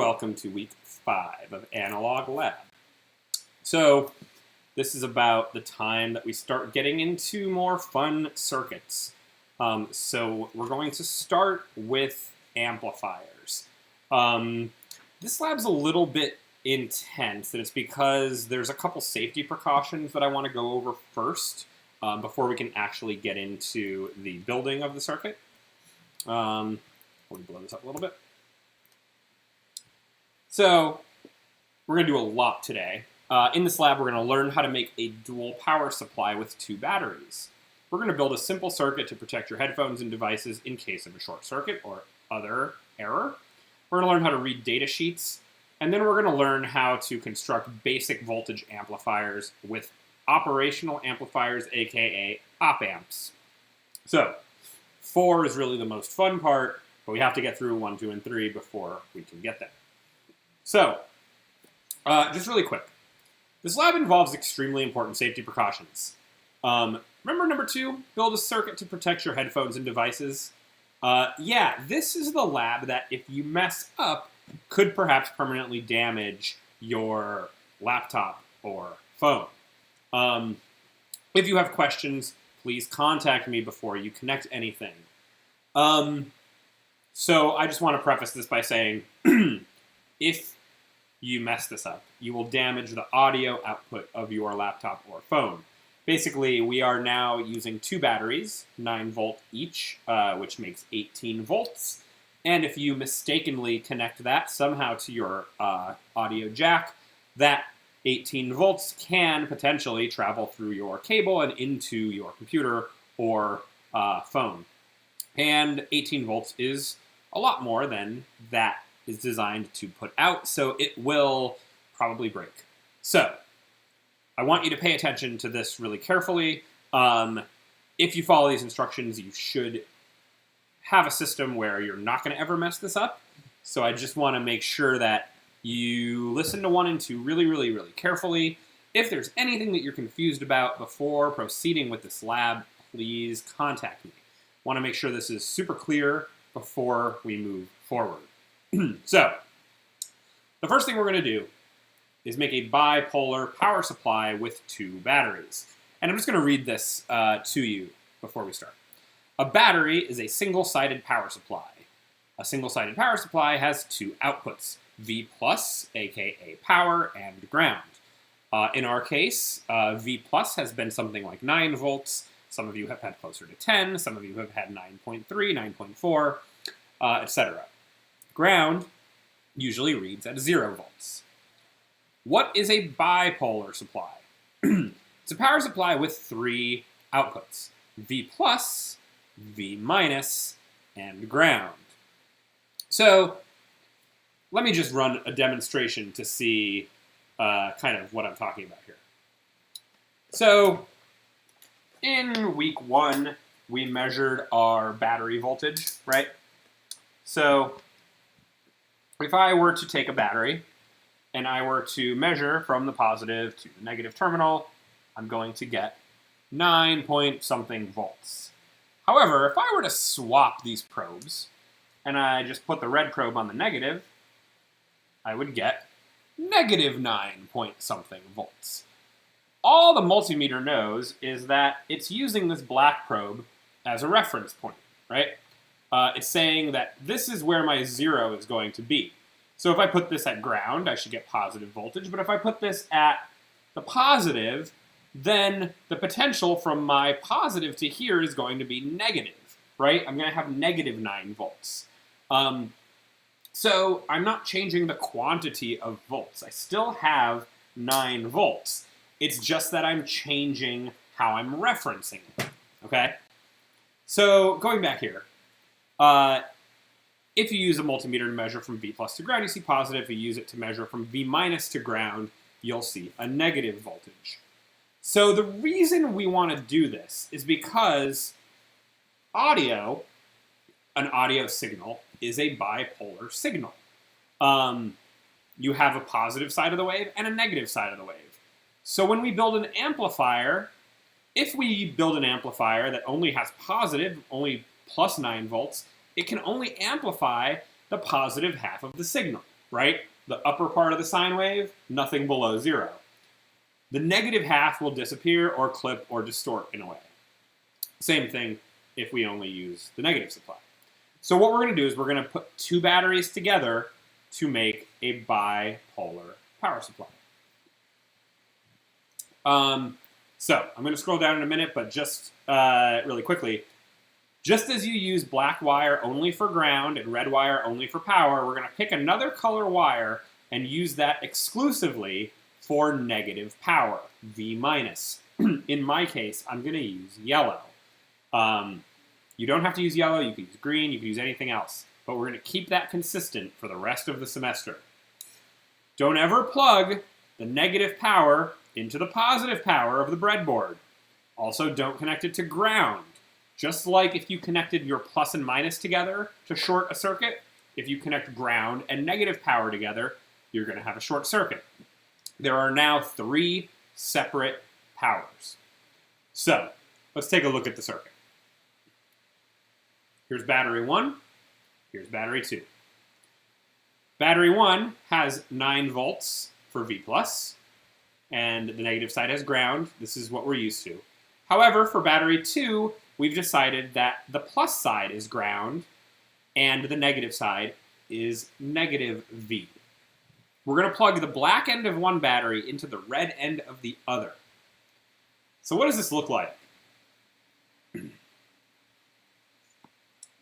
welcome to week 5 of Analog Lab. So this is about the time that we start getting into more fun circuits. So we're going to start with amplifiers. This lab's a little bit intense, and it's because there's a couple safety precautions that I want to go over first before we can actually get into the building of the circuit. Let me blow this up a little bit. So we're going to do a lot today. In this lab, we're going to learn how to make a dual power supply with 2 batteries. We're going to build a simple circuit to protect your headphones and devices in case of a short circuit or other error. We're going to learn how to read data sheets, and then we're going to learn how to construct basic voltage amplifiers with operational amplifiers, aka op amps. So 4 is really the most fun part, but we have to get through 1, 2, and 3 before we can get there. So, just really quick. This lab involves extremely important safety precautions. Remember number 2? Build a circuit to protect your headphones and devices. Yeah, this is the lab that if you mess up, could perhaps permanently damage your laptop or phone. If you have questions, please contact me before you connect anything. So I just want to preface this by saying, if you mess this up, you will damage the audio output of your laptop or phone. Basically, we are now using 2 batteries, 9 volt each, which makes 18 volts. And if you mistakenly connect that somehow to your audio jack, that 18 volts can potentially travel through your cable and into your computer or phone. And 18 volts is a lot more than that is designed to put out, so it will probably break. So I want you to pay attention to this really carefully. If you follow these instructions, you should have a system where you're not going to ever mess this up. So I just want to make sure that you listen to 1 and 2 really, really, really carefully. If there's anything that you're confused about before proceeding with this lab, please contact me. Want to make sure this is super clear before we move forward. So, the first thing we're going to do is make a bipolar power supply with 2 batteries. And I'm just going to read this to you before we start. A battery is a single-sided power supply. A single-sided power supply has 2 outputs, V+, aka power, and ground. In our case, V+ has been something like 9 volts. Some of you have had closer to 10. Some of you have had 9.3, 9.4, etc. Ground usually reads at 0 volts. What is a bipolar supply? It's a power supply with 3 outputs, V+, V-, and ground. So let me just run a demonstration to see kind of what I'm talking about here. So in week 1, we measured our battery voltage, right? So if I were to take a battery and I were to measure from the positive to the negative terminal, I'm going to get 9 point something volts. However, if I were to swap these probes and I just put the red probe on the negative, I would get negative 9 point something volts. All the multimeter knows is that it's using this black probe as a reference point, right? It's saying that this is where my 0 is going to be. So if I put this at ground, I should get positive voltage. But if I put this at the positive, then the potential from my positive to here is going to be negative, right? I'm going to have negative 9 volts. So I'm not changing the quantity of volts. I still have 9 volts. It's just that I'm changing how I'm referencing it, okay? So going back here, if you use a multimeter to measure from V+ to ground, you see positive. If you use it to measure from V- to ground, you'll see a negative voltage. So the reason we want to do this is because audio, an audio signal, is a bipolar signal. You have a positive side of the wave and a negative side of the wave. So when we build an amplifier, if we build an amplifier that only has positive, only plus 9 volts, it can only amplify the positive half of the signal, right? The upper part of the sine wave, nothing below 0. The negative half will disappear or clip or distort in a way. Same thing if we only use the negative supply. So what we're going to do is we're going to put two batteries together to make a bipolar power supply. So I'm going to scroll down in a minute, but just really quickly, just as you use black wire only for ground and red wire only for power, we're going to pick another color wire and use that exclusively for negative power, V minus. In my case, I'm going to use yellow. You don't have to use yellow, you can use green, you can use anything else, but we're going to keep that consistent for the rest of the semester. Don't ever plug the negative power into the positive power of the breadboard. Also, don't connect it to ground. Just like if you connected your plus and minus together to short a circuit, if you connect ground and negative power together, you're going to have a short circuit. There are now 3 separate powers. So, let's take a look at the circuit. Here's battery 1, here's battery 2. Battery 1 has 9 volts for V+, and the negative side has ground. This is what we're used to. However, for battery 2, we've decided that the plus side is ground, and the negative side is negative V. We're going to plug the black end of one battery into the red end of the other. So what does this look like?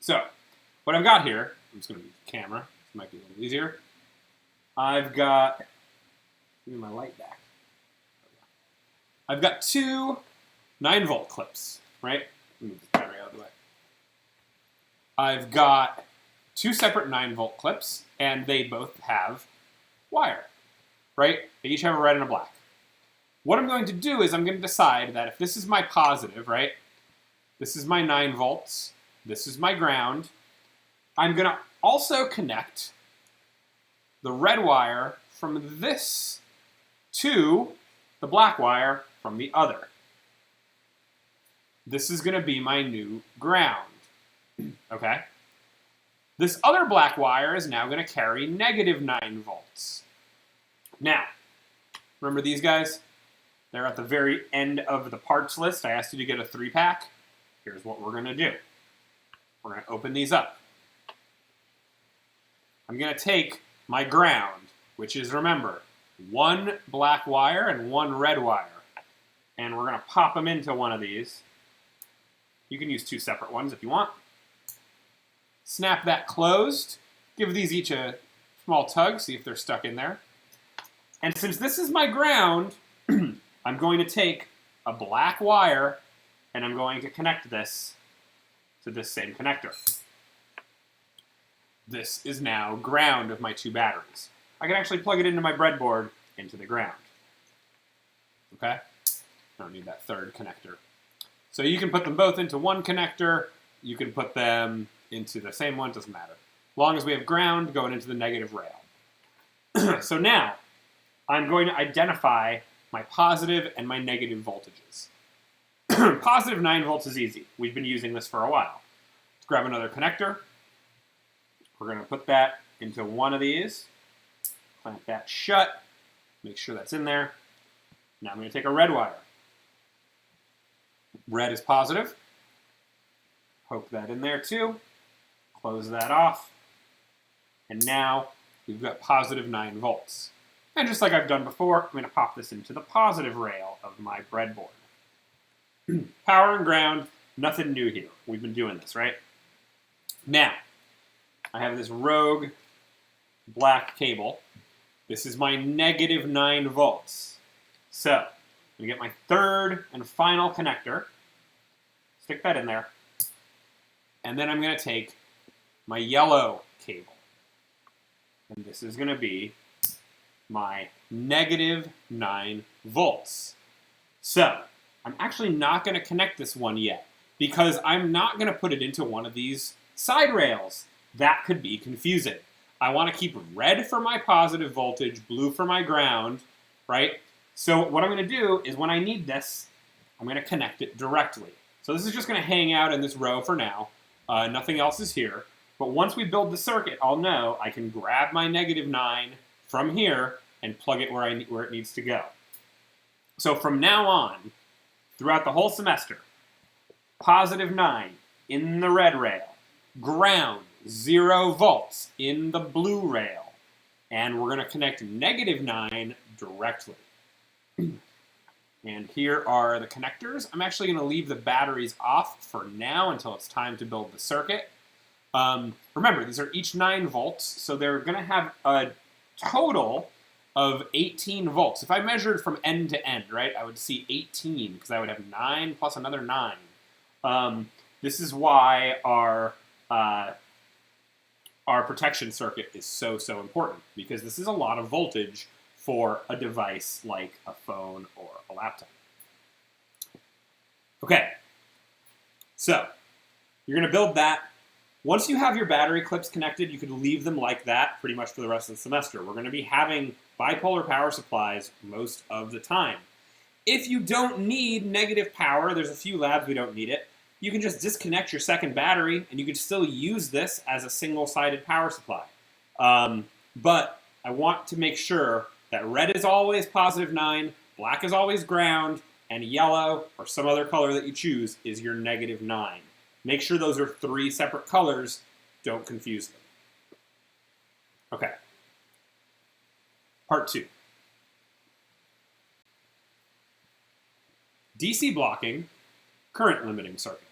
So, what I've got here, I'm just going to use the camera, this might be a little easier. I've got, give me my light back. I've got 2 9-volt clips, right? Let me move this battery out of the way. I've got 2 separate 9-volt clips, and they both have wire, right? They each have a red and a black. What I'm going to do is I'm going to decide that if this is my positive, right? This is my 9 volts. This is my ground. I'm going to also connect the red wire from this to the black wire from the other. This is going to be my new ground, okay? This other black wire is now going to carry negative 9 volts. Now, remember these guys? They're at the very end of the parts list. I asked you to get a 3-pack. Here's what we're going to do. We're going to open these up. I'm going to take my ground, which is, remember, 1 black wire and 1 red wire. And we're going to pop them into one of these. You can use 2 separate ones if you want. Snap that closed. Give these each a small tug, see if they're stuck in there. And since this is my ground, I'm going to take a black wire and I'm going to connect this to this same connector. This is now ground of my 2 batteries. I can actually plug it into my breadboard into the ground. Okay? I don't need that 3rd connector. So you can put them both into one connector. You can put them into the same one, doesn't matter. As long as we have ground going into the negative rail. So now, I'm going to identify my positive and my negative voltages. Positive 9 volts is easy. We've been using this for a while. Let's grab another connector. We're going to put that into one of these. Clamp that shut. Make sure that's in there. Now I'm going to take a red wire. Red is positive. Hook that in there too. Close that off. And now we've got positive 9 volts. And just like I've done before, I'm going to pop this into the positive rail of my breadboard. Power and ground, nothing new here. We've been doing this, right? Now, I have this rogue black cable. This is my negative 9 volts. So, I'm going to get my 3rd and final connector, stick that in there, and then I'm going to take my yellow cable. And this is going to be my negative 9 volts. So, I'm actually not going to connect this one yet because I'm not going to put it into one of these side rails. That could be confusing. I want to keep red for my positive voltage, blue for my ground, right? So what I'm going to do is when I need this, I'm going to connect it directly. So this is just going to hang out in this row for now. Nothing else is here. But once we build the circuit, I'll know I can grab my -9 from here and plug it where it needs to go. So from now on, throughout the whole semester, +9 in the red rail, ground 0 volts in the blue rail, and we're going to connect -9 directly. And here are the connectors. I'm actually going to leave the batteries off for now until it's time to build the circuit. Remember, these are each 9 volts, so they're going to have a total of 18 volts. If I measured from end to end, right, I would see 18, because I would have 9 plus another 9. This is why our protection circuit is so important, because this is a lot of voltage for a device like a phone or a laptop. Okay, so you're going to build that. Once you have your battery clips connected, you could leave them like that pretty much for the rest of the semester. We're going to be having bipolar power supplies most of the time. If you don't need negative power, there's a few labs we don't need it, you can just disconnect your second battery and you can still use this as a single-sided power supply. But I want to make sure that red is always +9, black is always ground, and yellow, or some other color that you choose, is your -9. Make sure those are 3 separate colors. Don't confuse them. Okay. Part 2. DC blocking, current limiting circuit.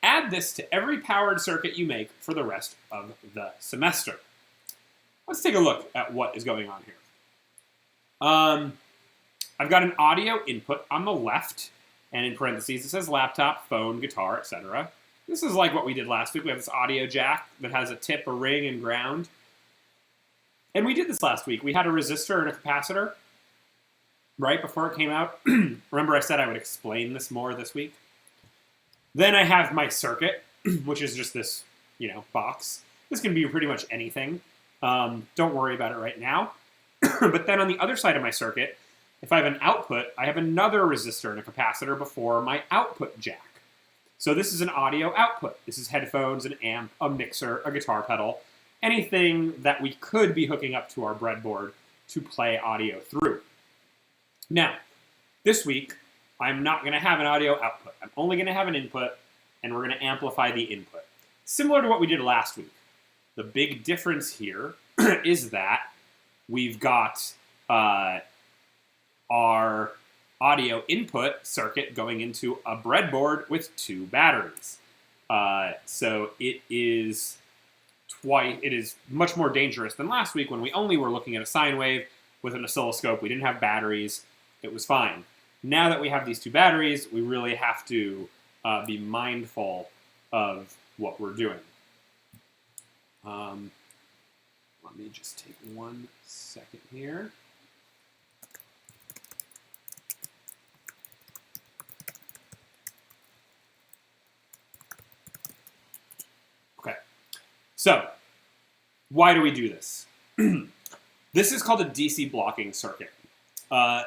Add this to every powered circuit you make for the rest of the semester. Let's take a look at what is going on here. I've got an audio input on the left, and in parentheses it says laptop, phone, guitar, etc. This is like what we did last week. We have this audio jack that has a tip, a ring, and ground. And we did this last week. We had a resistor and a capacitor right before it came out. Remember I said I would explain this more this week? Then I have my circuit, which is just this, box. This can be pretty much anything. Don't worry about it right now. But then on the other side of my circuit, if I have an output, I have another resistor and a capacitor before my output jack. So this is an audio output. This is headphones, an amp, a mixer, a guitar pedal, anything that we could be hooking up to our breadboard to play audio through. Now, this week, I'm not going to have an audio output. I'm only going to have an input, and we're going to amplify the input. Similar to what we did last week. The big difference here is that we've got our audio input circuit going into a breadboard with 2 batteries. So it is much more dangerous than last week when we only were looking at a sine wave with an oscilloscope. We didn't have batteries. It was fine. Now that we have these 2 batteries, we really have to be mindful of what we're doing. Let me just take 1 second here. Okay, so why do we do this? This is called a DC blocking circuit.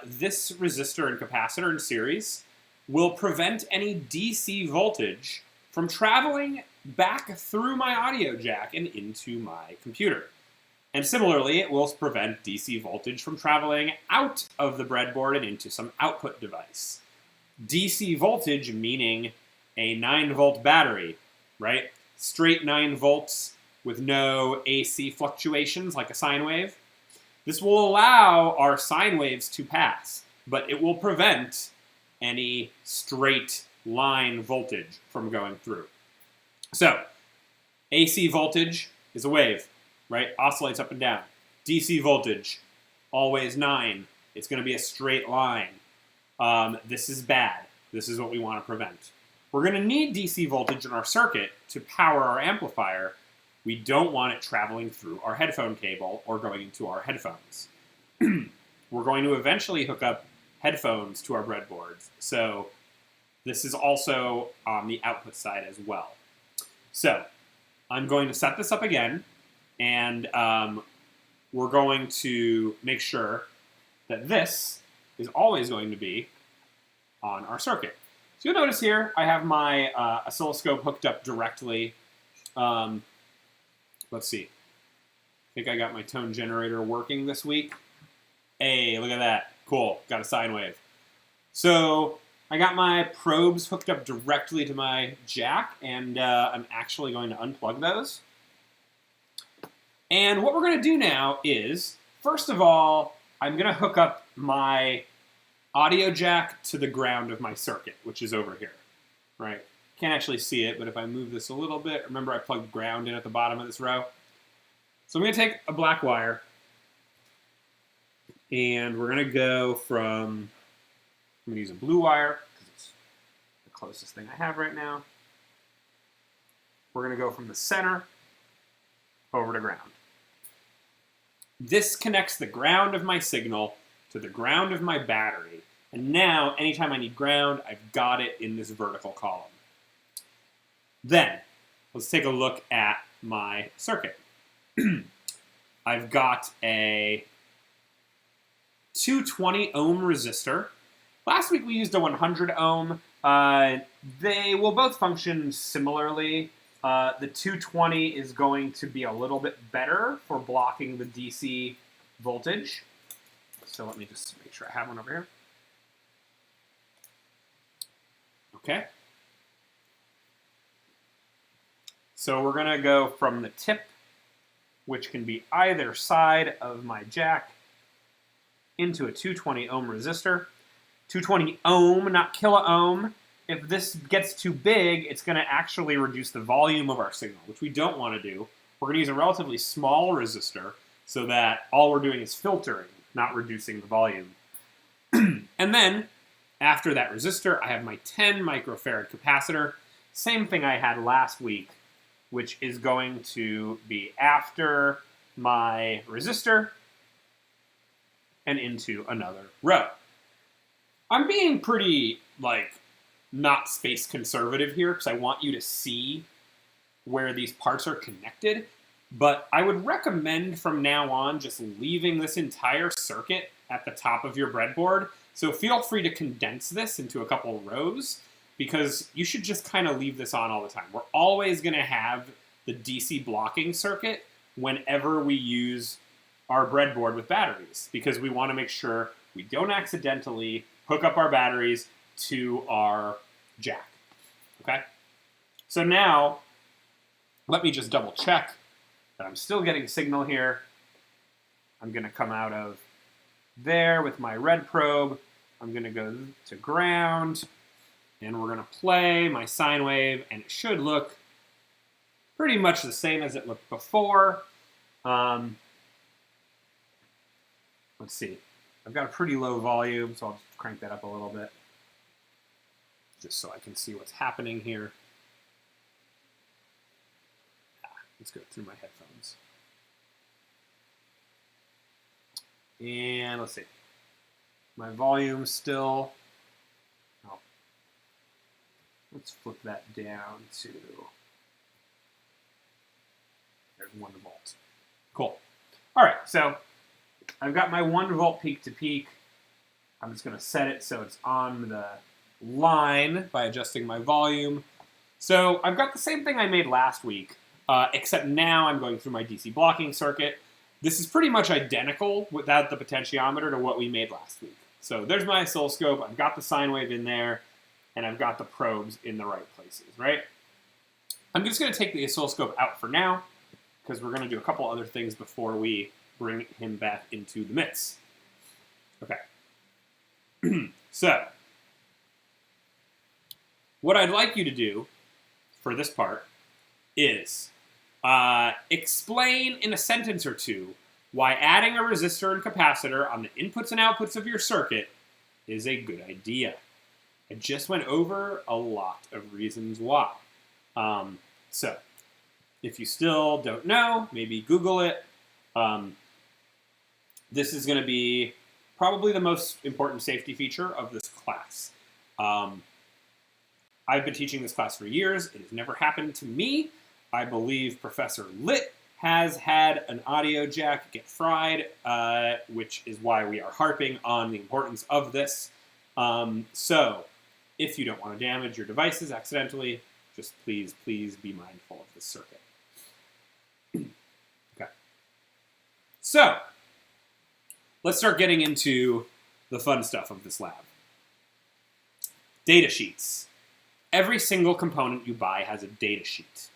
This resistor and capacitor in series will prevent any DC voltage from traveling back through my audio jack and into my computer. And similarly, it will prevent DC voltage from traveling out of the breadboard and into some output device. DC voltage meaning a 9-volt battery, right? Straight 9 volts with no AC fluctuations like a sine wave. This will allow our sine waves to pass, but it will prevent any straight line voltage from going through. So, AC voltage is a wave, right? Oscillates up and down. DC voltage, always 9. It's going to be a straight line. This is bad. This is what we want to prevent. We're going to need DC voltage in our circuit to power our amplifier. We don't want it traveling through our headphone cable or going into our headphones. We're going to eventually hook up headphones to our breadboards. So this is also on the output side as well. So I'm going to set this up again, and we're going to make sure that this is always going to be on our circuit. So you'll notice here I have my oscilloscope hooked up directly Let's see. I think I got my tone generator working this week. Hey, look at that. Cool. Got a sine wave. So I got my probes hooked up directly to my jack, and I'm actually going to unplug those. And what we're going to do now is, first of all, I'm going to hook up my audio jack to the ground of my circuit, which is over here, right? Can't actually see it, but if I move this a little bit, remember I plugged ground in at the bottom of this row. So I'm going to take a black wire, and we're going to go from, I'm going to use a blue wire, because it's the closest thing I have right now. We're going to go from the center over to ground. This connects the ground of my signal to the ground of my battery. And now, anytime I need ground, I've got it in this vertical column. Then, let's take a look at my circuit. I've got a 220 ohm resistor. Last week we used a 100 ohm. They will both function similarly. The 220 is going to be a little bit better for blocking the DC voltage. So let me just make sure I have one over here. Okay. So we're going to go from the tip, which can be either side of my jack, into a 220 ohm resistor. 220 ohm, not kilo ohm. If this gets too big, it's going to actually reduce the volume of our signal, which we don't want to do. We're going to use a relatively small resistor so that all we're doing is filtering, not reducing the volume. And then, after that resistor, I have my 10 microfarad capacitor. Same thing I had last week, which is going to be after my resistor and into another row. I'm being pretty, not space conservative here because I want you to see where these parts are connected, but I would recommend from now on just leaving this entire circuit at the top of your breadboard. So feel free to condense this into a couple rows because you should just kind of leave this on all the time. We're always going to have the DC blocking circuit whenever we use our breadboard with batteries because we want to make sure we don't accidentally hook up our batteries to our jack, okay? So now, let me just double check that I'm still getting signal here. I'm gonna come out of there with my red probe. I'm gonna go to ground, and we're gonna play my sine wave, and it should look pretty much the same as it looked before. Let's see. I've got a pretty low volume, so I'll just crank that up a little bit, just so I can see what's happening here. Let's go through my headphones. And let's see. My volume still, let's flip that down to, there's 1 volt. Cool. All right, so I've got my 1 volt peak to peak. I'm just going to set it so it's on the line by adjusting my volume. So I've got the same thing I made last week, except now I'm going through my DC blocking circuit. This is pretty much identical without the potentiometer to what we made last week. So there's my oscilloscope. I've got the sine wave in there, and I've got the probes in the right places, right? I'm just going to take the oscilloscope out for now, because we're going to do a couple other things before we bring him back into the mix. Okay. So, what I'd like you to do for this part is explain in a sentence or two why adding a resistor and capacitor on the inputs and outputs of your circuit is a good idea. I just went over a lot of reasons why. So, if you still don't know, maybe Google it. This is going to be probably the most important safety feature of this class. I've been teaching this class for years. It has never happened to me. I believe Professor Litt has had an audio jack get fried, which is why we are harping on the importance of this. So, if you don't want to damage your devices accidentally, just please be mindful of this circuit. So, let's start getting into the fun stuff of this lab. Data sheets. Every single component you buy has a data sheet.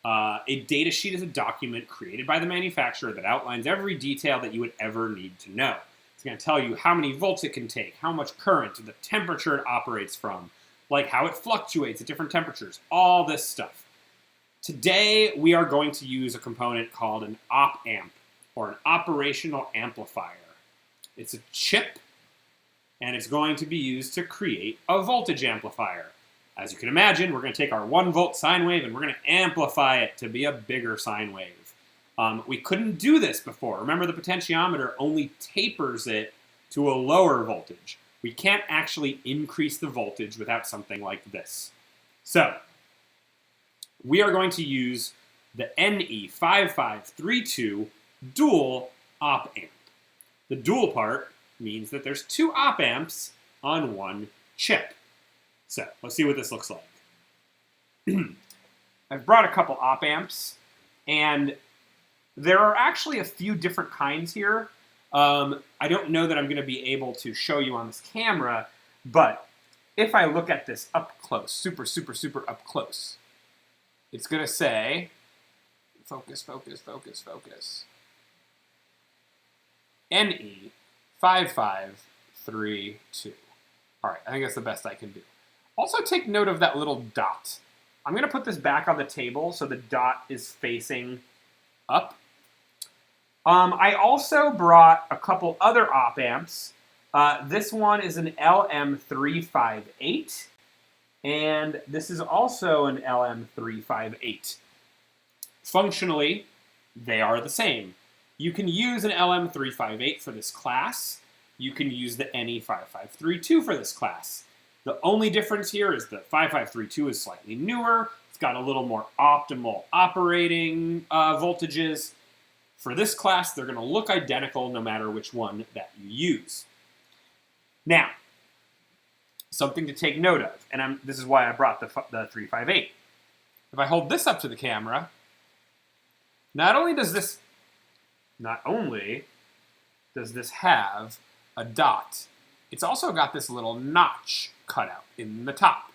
A data sheet is a document created by the manufacturer that outlines every detail that you would ever need to know. It's going to tell you how many volts it can take, how much current, the temperature it operates from, like how it fluctuates at different temperatures, all this stuff. Today, we are going to use a component called an op amp, or an operational amplifier. It's a chip, and it's going to be used to create a voltage amplifier. As you can imagine, we're going to take our 1 volt sine wave and we're going to amplify it to be a bigger sine wave. We couldn't do this before. Remember, the potentiometer only tapers it to a lower voltage. We can't actually increase the voltage without something like this. So, we are going to use the Ne5532 Dual Op Amp. The dual part means that there's 2 op amps on 1 chip. So, let's see what this looks like. I've brought a couple op amps, and there are actually a few different kinds here. I don't know that I'm going to be able to show you on this camera, but if I look at this up close, super up close, it's going to say, focus, focus, focus, focus, Ne5532. All right, I think that's the best I can do. Also take note of that little dot. I'm going to put this back on the table so the dot is facing up. I also brought a couple other op amps. This one is an LM358, and this is also an LM358. Functionally, they are the same. You can use an LM358 for this class. You can use the Ne5532 for this class. The only difference here is the 5532 is slightly newer. It's got a little more optimal operating voltages. For this class, they're going to look identical no matter which one that you use. Now, something to take note of, and this is why I brought the 358. If I hold this up to the camera, not only does this have a dot, it's also got this little notch cut out in the top.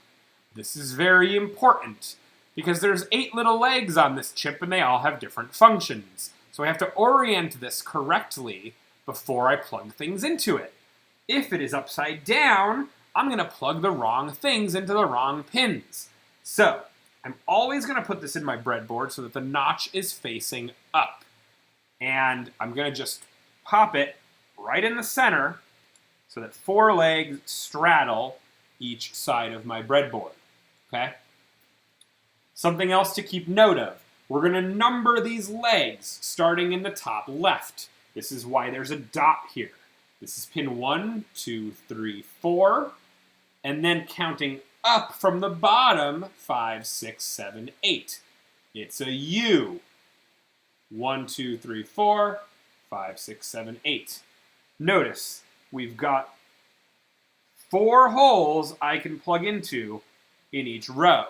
This is very important because there's 8 little legs on this chip and they all have different functions. So I have to orient this correctly before I plug things into it. If it is upside down, I'm going to plug the wrong things into the wrong pins. So I'm always going to put this in my breadboard so that the notch is facing up. And I'm going to just pop it right in the center so that 4 legs straddle each side of my breadboard, okay? Something else to keep note of. We're going to number these legs starting in the top left. This is why there's a dot here. This is pin 1, 2, 3, 4, and then counting up from the bottom, 5, 6, 7, 8. It's a U. 1, 2, 3, 4, 5, 6, 7, 8. Notice we've got 4 holes I can plug into in each row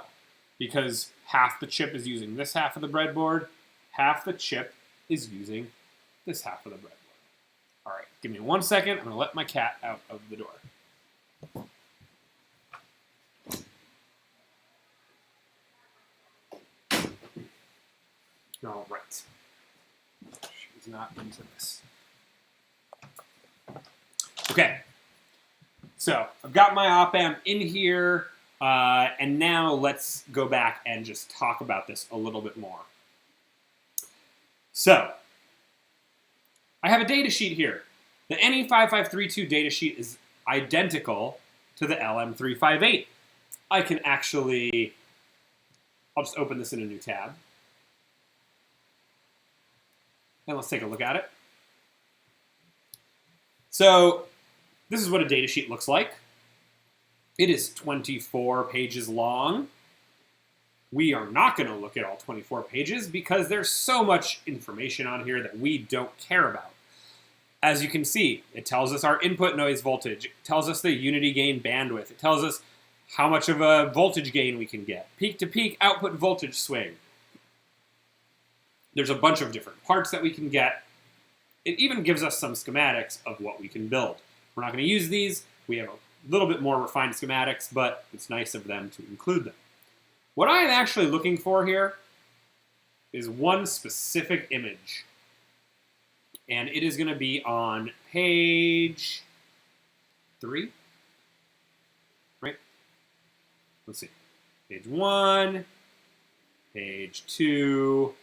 because half the chip is using this half of the breadboard, half the chip is using this half of the breadboard. All right, give me 1 second. I'm going to let my cat out of the door. All right. She's not into this. Okay. So I've got my op amp in here, and now let's go back and just talk about this a little bit more. So I have a data sheet here. The Ne5532 data sheet is identical to the LM358. I can actually, I'll just open this in a new tab. And let's take a look at it. So this is what a data sheet looks like. It is 24 pages long. We are not going to look at all 24 pages because there's so much information on here that we don't care about. As you can see, it tells us our input noise voltage. It tells us the unity gain bandwidth. It tells us how much of a voltage gain we can get. Peak to peak output voltage swing. There's a bunch of different parts that we can get. it even gives us some schematics of what we can build. We're not going to use these. We have a little bit more refined schematics, but it's nice of them to include them. What I am actually looking for here is one specific image. And it is going to be on page 3. Right? Let's see. Page 1, page 2,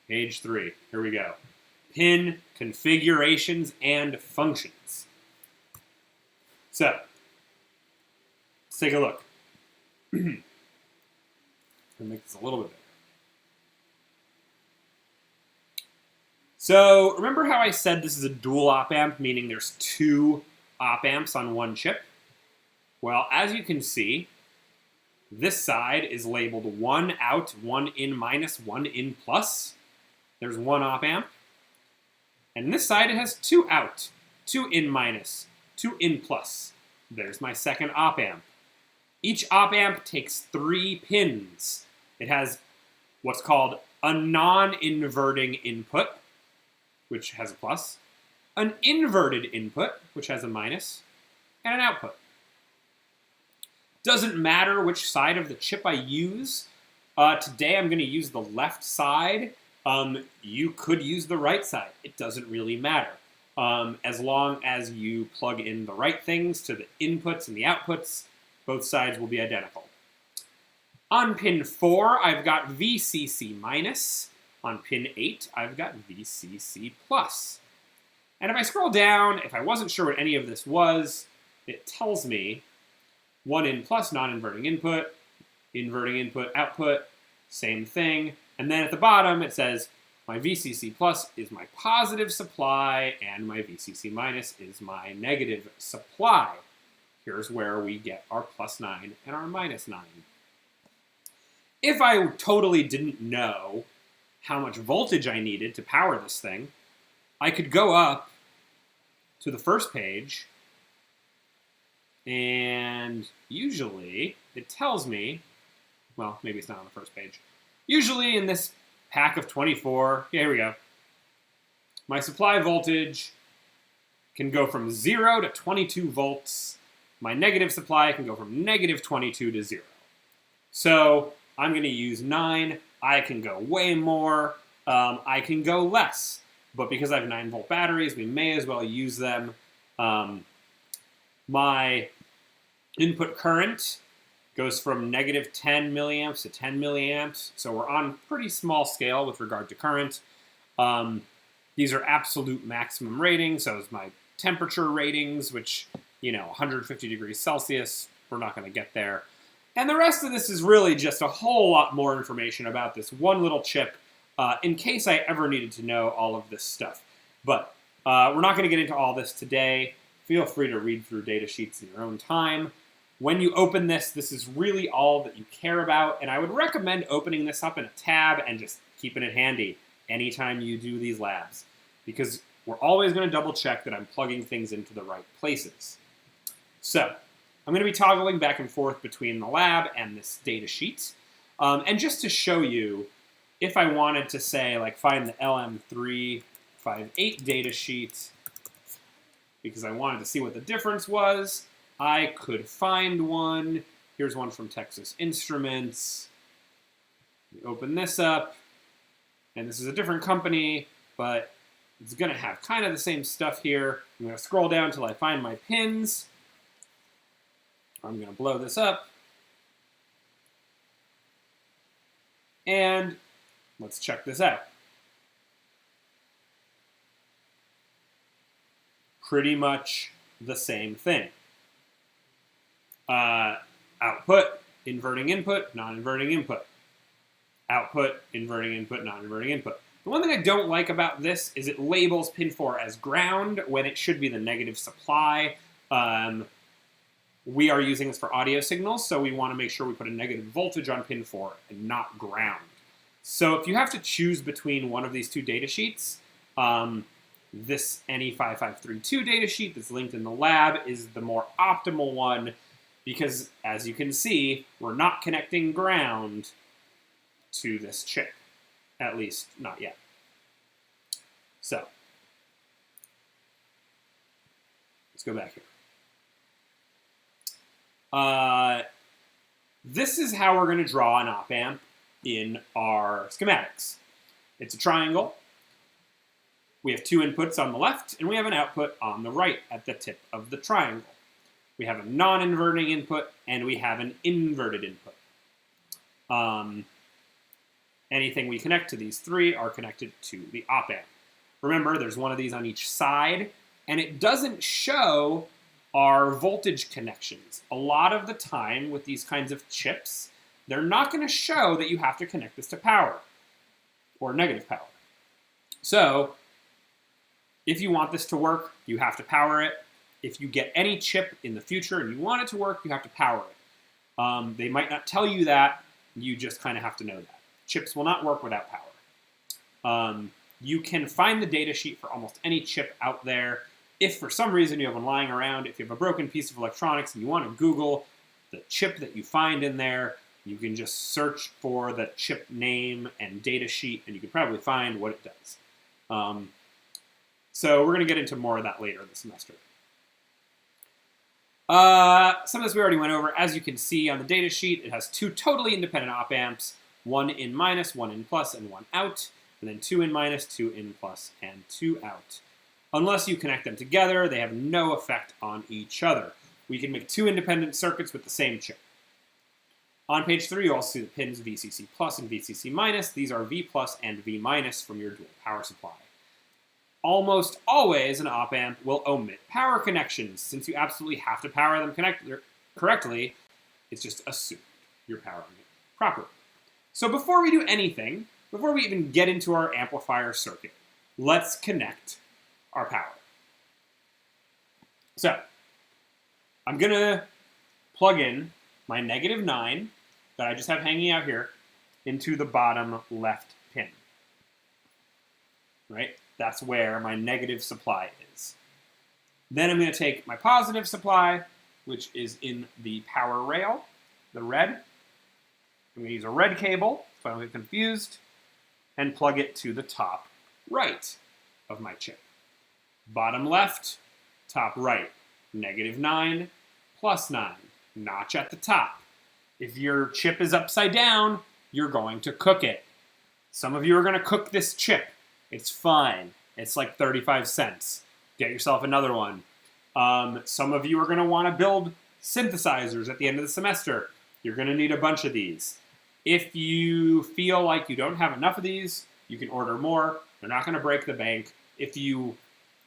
page 3. Here we go. Pin configurations and functions. So, let's take a look. I'll make this a little bit bigger. So, remember how I said this is a dual op amp, meaning there's 2 op amps on one chip? Well, as you can see, this side is labeled 1 out, 1 in minus, 1 in plus. There's 1 op amp. And this side, it has 2 out, 2 in minus, 2 in plus. There's my second op amp. Each op amp takes 3 pins. It has what's called a non-inverting input, which has a plus, an inverted input, which has a minus, and an output. Doesn't matter which side of the chip I use. Today I'm going to use the left side. You could use the right side. It doesn't really matter. As long as you plug in the right things to the inputs and the outputs, both sides will be identical. On pin 4, I've got VCC minus. On pin 8, I've got VCC plus. And if I scroll down, if I wasn't sure what any of this was, it tells me 1 in plus, non-inverting input, inverting input, output, same thing. And then at the bottom, it says my VCC plus is my positive supply, and my VCC minus is my negative supply. Here's where we get our +9 and our -9. If I totally didn't know how much voltage I needed to power this thing, I could go up to the first page, and usually it tells me, well, maybe it's not on the first page. Usually in this pack of 24, here we go, my supply voltage can go from 0 to 22 volts. My negative supply can go from -22 to 0. So I'm going to use 9. I can go way more. I can go less. But because I have 9-volt batteries, we may as well use them. My input current goes from -10 milliamps to 10 milliamps. So we're on pretty small scale with regard to current. These are absolute maximum ratings. So is my temperature ratings, which, 150 degrees Celsius, we're not going to get there. And the rest of this is really just a whole lot more information about this one little chip, in case I ever needed to know all of this stuff. But we're not going to get into all this today. Feel free to read through data sheets in your own time. When you open this, this is really all that you care about, and I would recommend opening this up in a tab and just keeping it handy anytime you do these labs, because we're always going to double check that I'm plugging things into the right places. So I'm going to be toggling back and forth between the lab and this data sheet. And just to show you, if I wanted to say, like, find the LM358 data sheet, because I wanted to see what the difference was, I could find one. Here's one from Texas Instruments. We open this up, and this is a different company, but it's going to have kind of the same stuff here. I'm going to scroll down until I find my pins. I'm going to blow this up. And let's check this out. Pretty much the same thing. Output, inverting input, non-inverting input. Output, inverting input, non-inverting input. The one thing I don't like about this is it labels pin 4 as ground when it should be the negative supply. We are using this for audio signals, so we want to make sure we put a negative voltage on pin 4 and not ground. So if you have to choose between one of these two data sheets, this Ne5532 data sheet that's linked in the lab is the more optimal one, because as you can see, we're not connecting ground to this chip, at least not yet. So Let's go back here. This is how we're going to draw an op amp in our schematics. It's a triangle. We have two inputs on the left, and we have an output on the right at the tip of the triangle. We have a non-inverting input, and we have an inverted input. Anything we connect to these three are connected to the op amp. Remember, there's one of these on each side, and it doesn't show our voltage connections. A lot of the time with these kinds of chips, they're not going to show that you have to connect this to power or negative power. So if you want this to work, you have to power it. If you get any chip in the future and you want it to work, you have to power it. They might not tell you that. You just kind of have to know that. Chips will not work without power. You can find the data sheet for almost any chip out there. If for some reason you have one lying around, if you have a broken piece of electronics and you want to Google the chip that you find in there, you can just search for the chip name and data sheet, and you can probably find what it does. So we're going to get into more of that later this semester. Some of this we already went over. As you can see on the data sheet, it has two totally independent op amps, one in minus, one in plus, and one out, and then two in minus, two in plus, and two out. Unless you connect them together, they have no effect on each other. We can make two independent circuits with the same chip. On page 3, you also see the pins VCC plus and VCC minus. These are V plus and V minus from your dual power supply. Almost always an op amp will omit power connections. Since you absolutely have to power them correctly, it's just assumed you're powering it properly. So before we do anything, before we even get into our amplifier circuit, let's connect our power. So I'm going to plug in my -9 that I just have hanging out here into the bottom left pin. Right? That's where my negative supply is. Then I'm going to take my positive supply, which is in the power rail, the red. I'm going to use a red cable, so I don't get confused, and plug it to the top right of my chip. Bottom left, top right, -9, +9, notch at the top. If your chip is upside down, you're going to cook it. Some of you are going to cook this chip. It's fine. It's like 35 cents. Get yourself another one. Some of you are going to want to build synthesizers at the end of the semester. You're going to need a bunch of these. If you feel like you don't have enough of these, you can order more. They're not going to break the bank. If you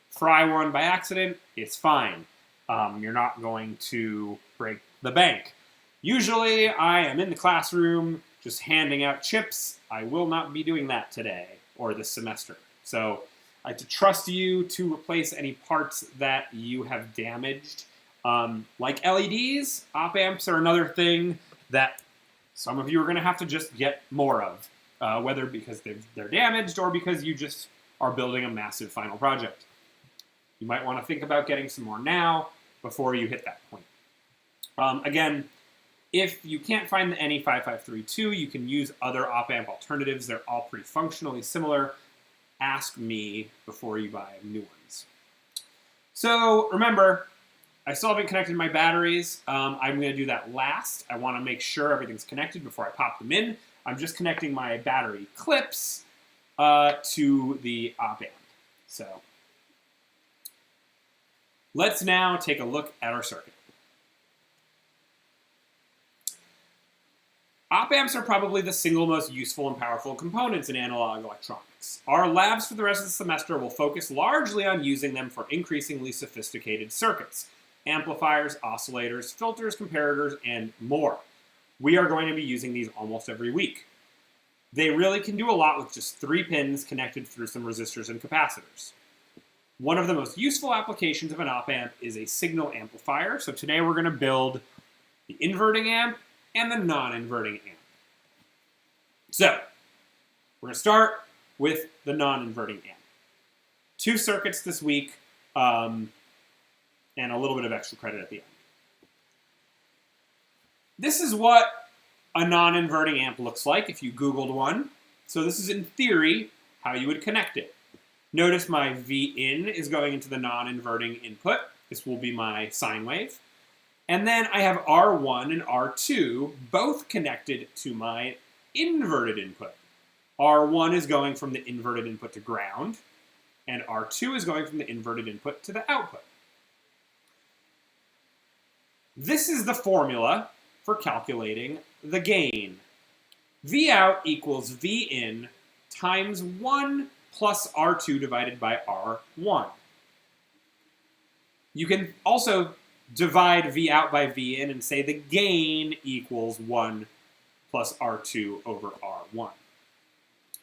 fry one by accident, it's fine. You're not going to break the bank. Usually, I am in the classroom just handing out chips. I will not be doing that today or this semester. So I have to trust you to replace any parts that you have damaged. Like LEDs, op amps are another thing that some of you are going to have to just get more of, whether because they're damaged or because you just are building a massive final project. You might want to think about getting some more now before you hit that point. Again, if you can't find the Ne5532, you can use other op amp alternatives. They're all pretty functionally similar. Ask me before you buy new ones. So remember, I still haven't connected my batteries. I'm going to do that last. I want to make sure everything's connected before I pop them in. I'm just connecting my battery clips to the op amp. So let's now take a look at our circuit. Op amps are probably the single most useful and powerful components in analog electronics. Our labs for the rest of the semester will focus largely on using them for increasingly sophisticated circuits, amplifiers, oscillators, filters, comparators, and more. We are going to be using these almost every week. They really can do a lot with just 3 pins connected through some resistors and capacitors. One of the most useful applications of an op amp is a signal amplifier. So today we're going to build the inverting amp and the non-inverting amp. So, we're going to start with the non-inverting amp. 2 circuits this week, and a little bit of extra credit at the end. This is what a non-inverting amp looks like if you Googled one. So this is, in theory, how you would connect it. Notice my V in is going into the non-inverting input, This will be my sine wave. And then I have R1 and R2 both connected to my inverted input. R1 is going from the inverted input to ground, and R2 is going from the inverted input to the output. This is the formula for calculating the gain. V out equals V in times 1 plus R2 divided by R1. You can also divide V out by V in and say the gain equals 1 plus R2 over R1.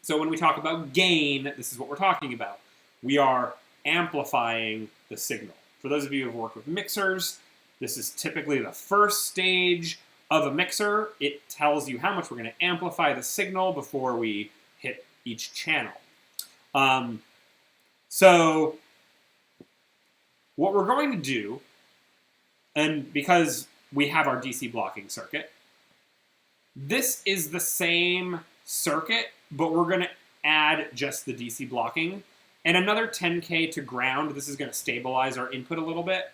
So when we talk about gain, this is what we're talking about. We are amplifying the signal. For those of you who have worked with mixers, this is typically the first stage of a mixer. It tells you how much we're going to amplify the signal before we hit each channel. So what we're going to do, and because we have our DC blocking circuit, this is the same circuit, but we're going to add just the DC blocking and another 10K to ground. This is going to stabilize our input a little bit.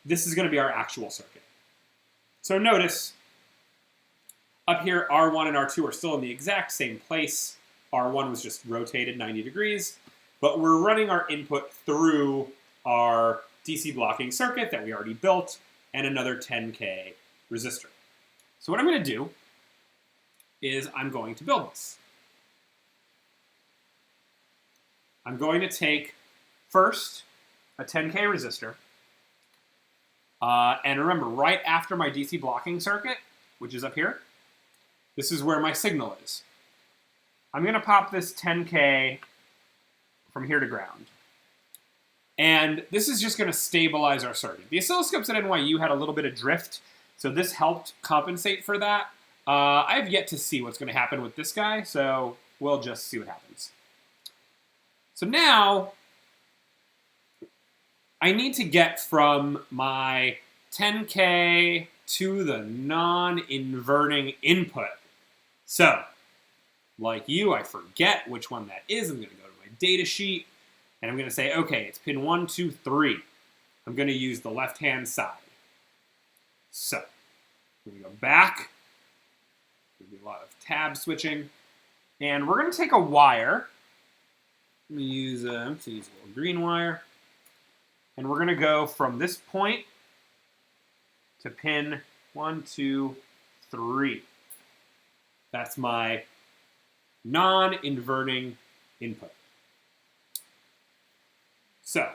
This is going to be our actual circuit. So notice up here, R1 and R2 are still in the exact same place. R1 was just rotated 90 degrees, but we're running our input through our DC blocking circuit that we already built and another 10K resistor. So what I'm going to do is I'm going to build this. I'm going to take first a 10K resistor. And remember, right after my DC blocking circuit, which is up here, this is where my signal is. I'm going to pop this 10K from here to ground. And this is just going to stabilize our circuit. The oscilloscopes at NYU had a little bit of drift, so this helped compensate for that. I have yet to see what's going to happen with this guy, so we'll just see what happens. So now, I need to get from my 10K to the non-inverting input. So, like you, I forget which one that is. I'm going to go to my data sheet, and I'm going to say, okay, it's pin 1, 2, 3. I'm going to use the left-hand side. So, I'm going to go back. There'll be a lot of tab switching. And we're going to take a wire. I'm going to use a little green wire. And we're going to go from this point to pin 1, 2, 3. That's my non-inverting input. So,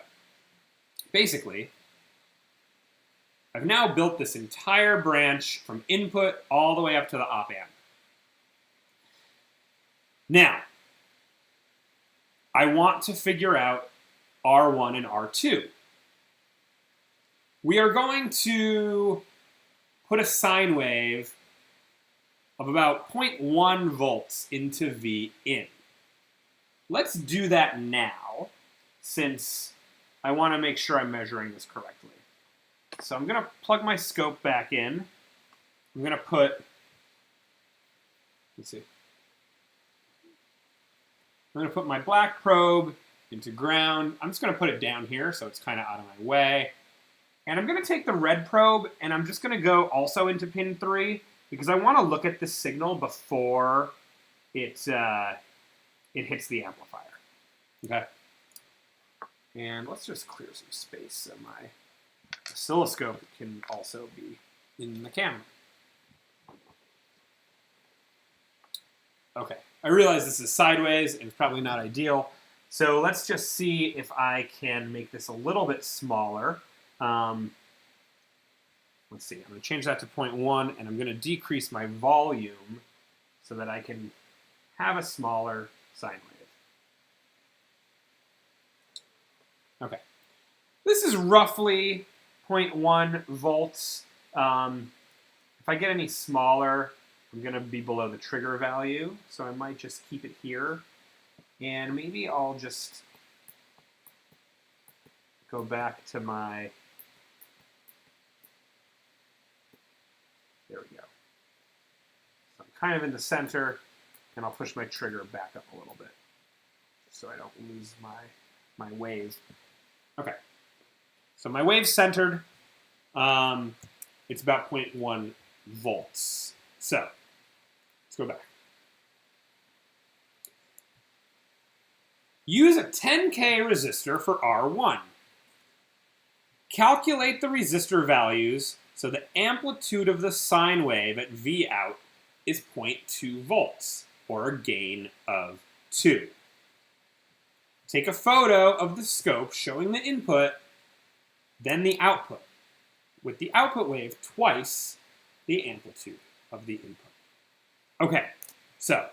basically, I've now built this entire branch from input all the way up to the op amp. Now, I want to figure out R1 and R2. We are going to put a sine wave of about 0.1 volts into V in. Let's do that now, since I want to make sure I'm measuring this correctly. So I'm going to plug my scope back in. I'm going to put, let's see. I'm going to put my black probe into ground. I'm just going to put it down here so it's kind of out of my way. And I'm going to take the red probe, and I'm just going to go also into pin 3, because I want to look at this signal before it hits the amplifier. Okay? And let's just clear some space so my oscilloscope can also be in the camera. Okay, I realize this is sideways, and it's probably not ideal. So let's just see if I can make this a little bit smaller. Let's see, I'm going to change that to 0.1, and I'm going to decrease my volume so that I can have a smaller sine wave. Okay, this is roughly 0.1 volts. If I get any smaller, I'm going to be below the trigger value, so I might just keep it here. And maybe I'll just go back to my, there we go. So I'm kind of in the center, and I'll push my trigger back up a little bit so I don't lose my wave. Okay. So my wave's centered. It's about 0.1 volts. So let's go back. Use a 10K resistor for R1. Calculate the resistor values so the amplitude of the sine wave at V out is 0.2 volts, or a gain of 2. Take a photo of the scope showing the input, then the output, with the output wave twice the amplitude of the input. Okay, so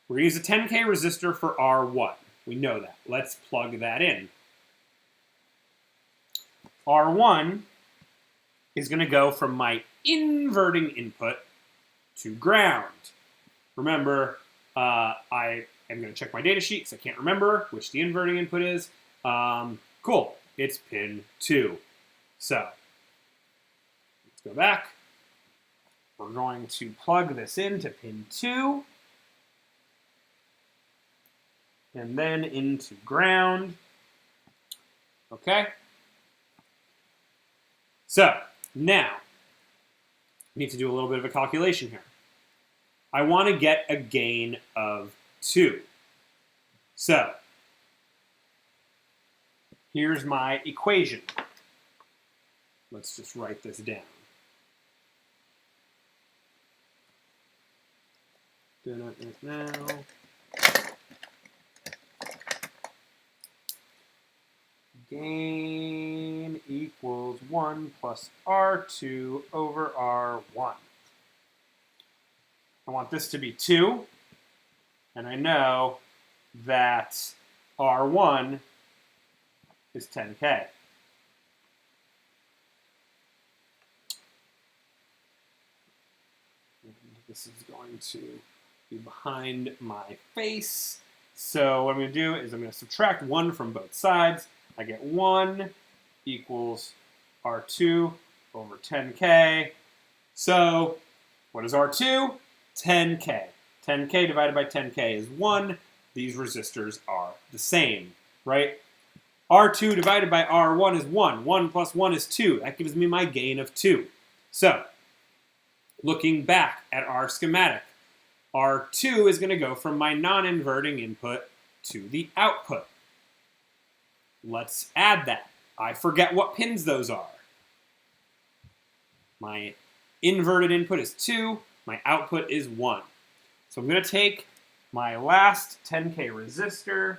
we're going to use a 10K resistor for R1. We know that. Let's plug that in. R1 is going to go from my inverting input to ground. Remember, I am going to check my data sheet because I can't remember which the inverting input is. Cool, it's pin 2. So, let's go back. We're going to plug this into pin 2. And then into ground. Okay? So, now, I need to do a little bit of a calculation here. I want to get a gain of 2. So, here's my equation. Let's just write this down. Now. Gain equals 1 plus R2 over R1. I want this to be 2, and I know that R1 is 10K. And this is going to be behind my face. So what I'm going to do is I'm going to subtract 1 from both sides. I get 1 equals R2 over 10K. So what is R2? 10K. 10K divided by 10K is 1. These resistors are the same, right? R2 divided by R1 is 1. 1 plus 1 is 2. That gives me my gain of 2. So, looking back at our schematic, R2 is going to go from my non-inverting input to the output. Let's add that. I forget what pins those are. My inverted input is 2. My output is 1. So I'm going to take my last 10K resistor.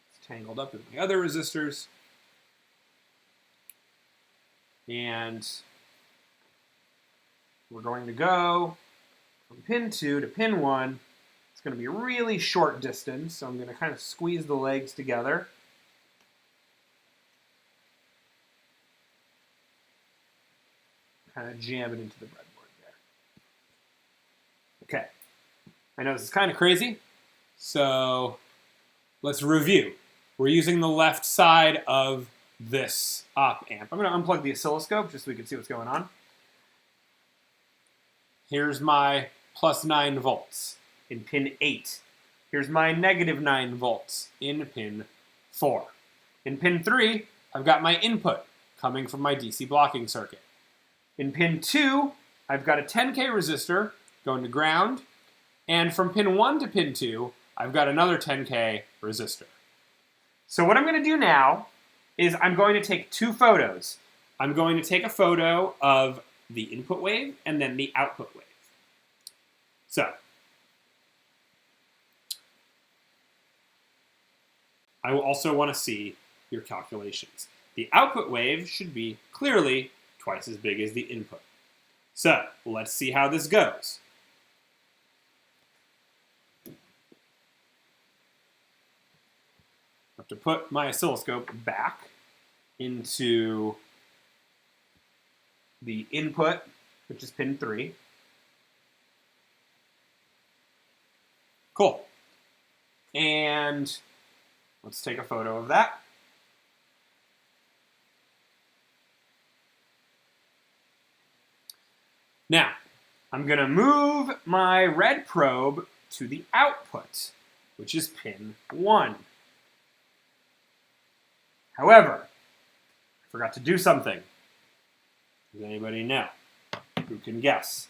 It's tangled up with my other resistors. And we're going to go from pin 2 to pin 1. It's going to be a really short distance, so I'm going to kind of squeeze the legs together. Kind of jam it into the breadboard there. Okay. I know this is kind of crazy, so let's review. We're using the left side of this op amp. I'm going to unplug the oscilloscope just so we can see what's going on. Here's my plus 9 volts in pin 8. Here's my negative 9 volts in pin 4. In pin 3, I've got my input coming from my DC blocking circuit. In pin 2, I've got a 10K resistor going to ground. And from pin 1 to pin 2, I've got another 10K resistor. So what I'm going to do now is I'm going to take 2 photos. I'm going to take a photo of the input wave and then the output wave. So, I will also want to see your calculations. The output wave should be clearly twice as big as the input. So, let's see how this goes. I have to put my oscilloscope back into the input, which is pin 3. Cool. And let's take a photo of that. Now, I'm going to move my red probe to the output, which is pin 1. However, I forgot to do something. Does anybody know? Who can guess?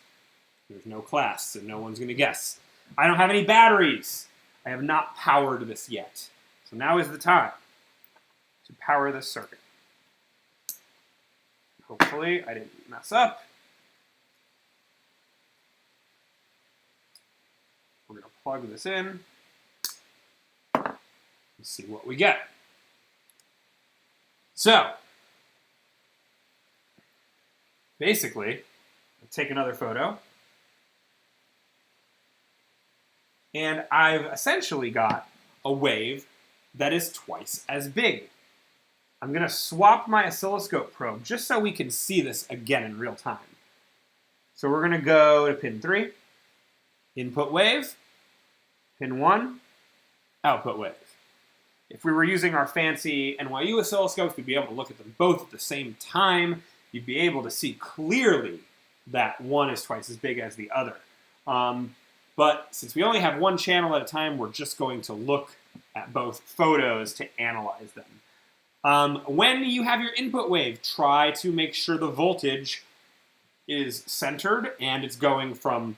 There's no class, so no one's going to guess. I don't have any batteries. I have not powered this yet. So now is the time to power this circuit. Hopefully I didn't mess up. We're going to plug this in and see what we get. So, basically, I'll take another photo. And I've essentially got a wave that is twice as big. I'm going to swap my oscilloscope probe just so we can see this again in real time. So we're going to go to pin 3, input wave, pin 1, output wave. If we were using our fancy NYU oscilloscopes, we'd be able to look at them both at the same time. You'd be able to see clearly that one is twice as big as the other. But since we only have one channel at a time, we're just going to look at both photos to analyze them. When you have your input wave, try to make sure the voltage is centered and it's going from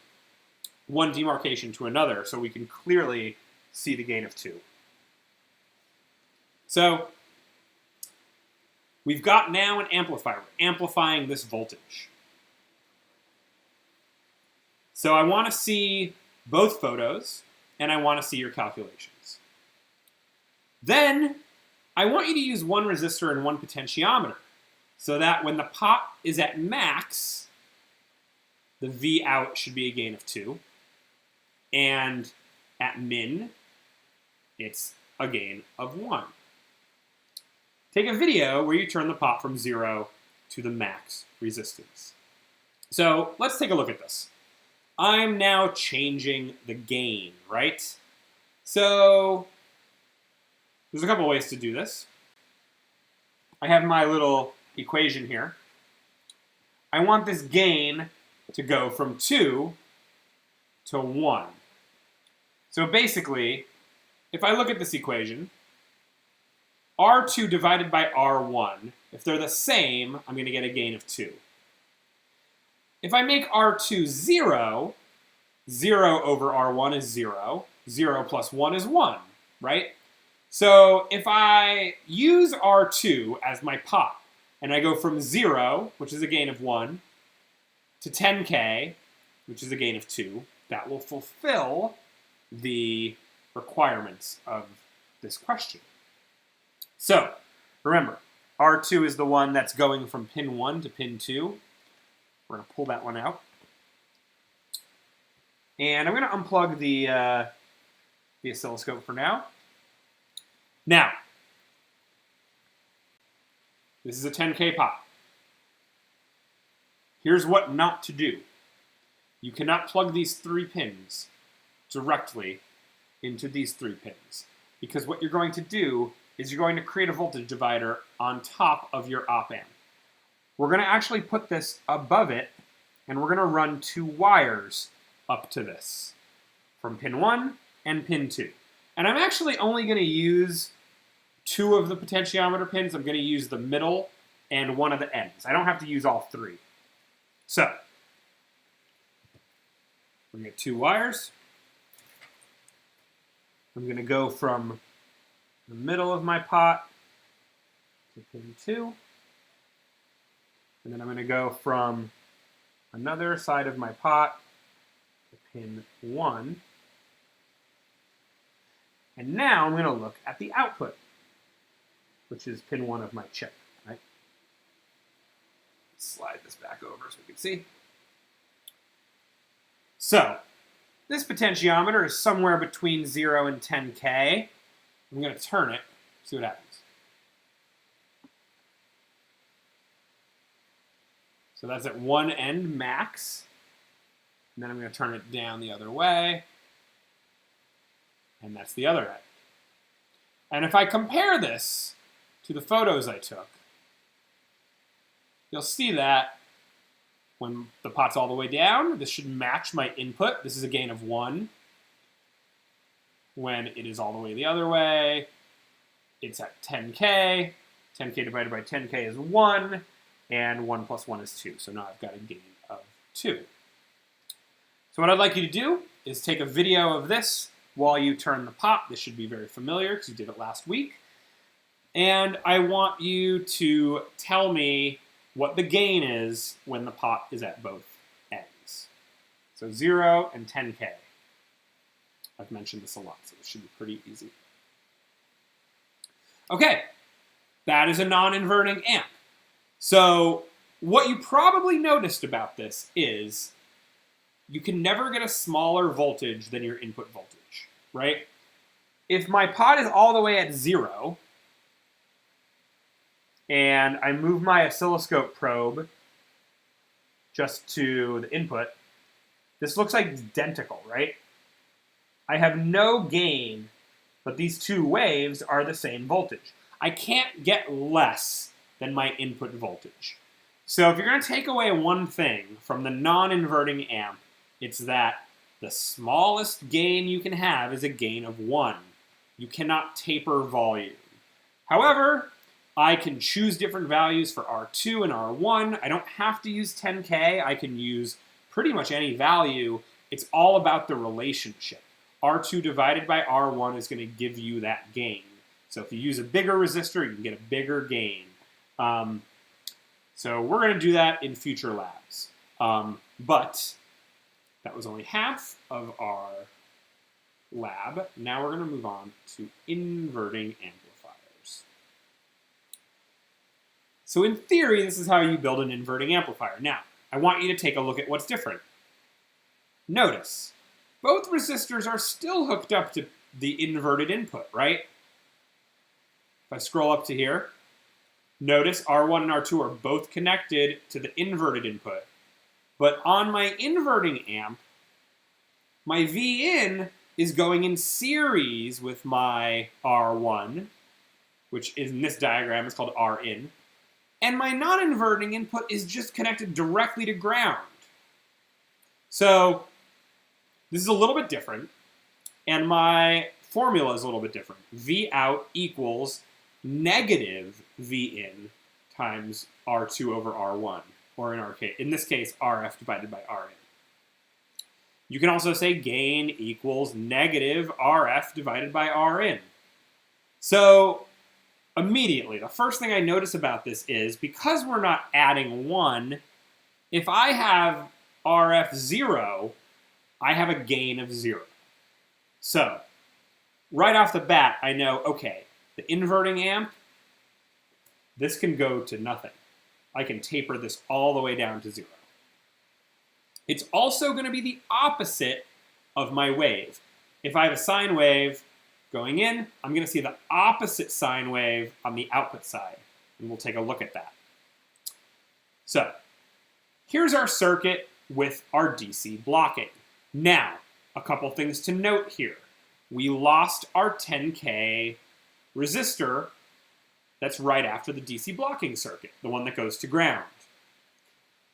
one demarcation to another so we can clearly see the gain of 2. So we've got now an amplifier, amplifying this voltage. So I want to see both photos, and I want to see your calculations. Then I want you to use one resistor and one potentiometer so that when the pot is at max, the V out should be a gain of 2, and at min, it's a gain of 1. Take a video where you turn the pot from 0 to the max resistance. So let's take a look at this. I'm now changing the gain, right? So there's a couple ways to do this. I have my little equation here. I want this gain to go from 2 to 1. So basically, if I look at this equation, R2 divided by R1, if they're the same, I'm going to get a gain of 2. If I make R2 0, 0 over R1 is 0. 0 plus 1 is 1, right? So if I use R2 as my pot, and I go from 0, which is a gain of 1, to 10K, which is a gain of 2, that will fulfill the requirements of this question. So remember, R2 is the one that's going from pin 1 to pin 2. We're going to pull that one out. And I'm going to unplug the oscilloscope for now. Now, this is a 10K pot. Here's what not to do. You cannot plug these 3 pins directly into these 3 pins, because what you're going to do is you're going to create a voltage divider on top of your op amp. We're going to actually put this above it, and we're going to run 2 wires up to this, from pin 1 and pin 2. And I'm actually only going to use 2 of the potentiometer pins. I'm going to use the middle and one of the ends. I don't have to use all 3. So, we're going to get 2 wires. I'm going to go from the middle of my pot to pin 2. And then I'm going to go from another side of my pot to pin 1. And now I'm going to look at the output, which is pin 1 of my chip. Right? Slide this back over so we can see. So this potentiometer is somewhere between 0 and 10K. I'm going to turn it, see what happens. So that's at one end max. And then I'm going to turn it down the other way. And that's the other end. And if I compare this to the photos I took, you'll see that when the pot's all the way down, this should match my input. This is a gain of 1. When it is all the way the other way, it's at 10K. 10K divided by 10K is 1, and 1 plus 1 is 2. So now I've got a gain of 2. So what I'd like you to do is take a video of this while you turn the pot. This should be very familiar because you did it last week. And I want you to tell me what the gain is when the pot is at both ends. So 0 and 10K. I've mentioned this a lot, so this should be pretty easy. Okay, that is a non-inverting amp. So what you probably noticed about this is you can never get a smaller voltage than your input voltage, right? If my pot is all the way at 0, and I move my oscilloscope probe just to the input, this looks like identical, right? I have no gain, but these two waves are the same voltage. I can't get less than my input voltage. So if you're going to take away one thing from the non-inverting amp, it's that the smallest gain you can have is a gain of 1. You cannot taper volume. However, I can choose different values for R2 and R1. I don't have to use 10K. I can use pretty much any value. It's all about the relationship. R2 divided by R1 is going to give you that gain. So if you use a bigger resistor, you can get a bigger gain. So we're going to do that in future labs. But that was only half of our lab. Now we're going to move on to inverting amplifiers. So in theory, this is how you build an inverting amplifier. Now, I want you to take a look at what's different. Notice, both resistors are still hooked up to the inverted input, right? If I scroll up to here, notice R1 and R2 are both connected to the inverted input. But on my inverting amp, my V-in is going in series with my R1, which in this diagram is called R-in. And my non-inverting input is just connected directly to ground. So this is a little bit different, and my formula is a little bit different. V out equals negative V in times R2 over R1, or in this case, RF divided by RN. You can also say gain equals negative RF divided by RN. So immediately, the first thing I notice about this is, because we're not adding 1, if I have RF 0, I have a gain of 0. So right off the bat, I know, okay, the inverting amp, this can go to nothing. I can taper this all the way down to 0. It's also going to be the opposite of my wave. If I have a sine wave going in, I'm going to see the opposite sine wave on the output side, and we'll take a look at that. So here's our circuit with our DC blocking. Now, a couple things to note here. We lost our 10K resistor that's right after the DC blocking circuit, the one that goes to ground.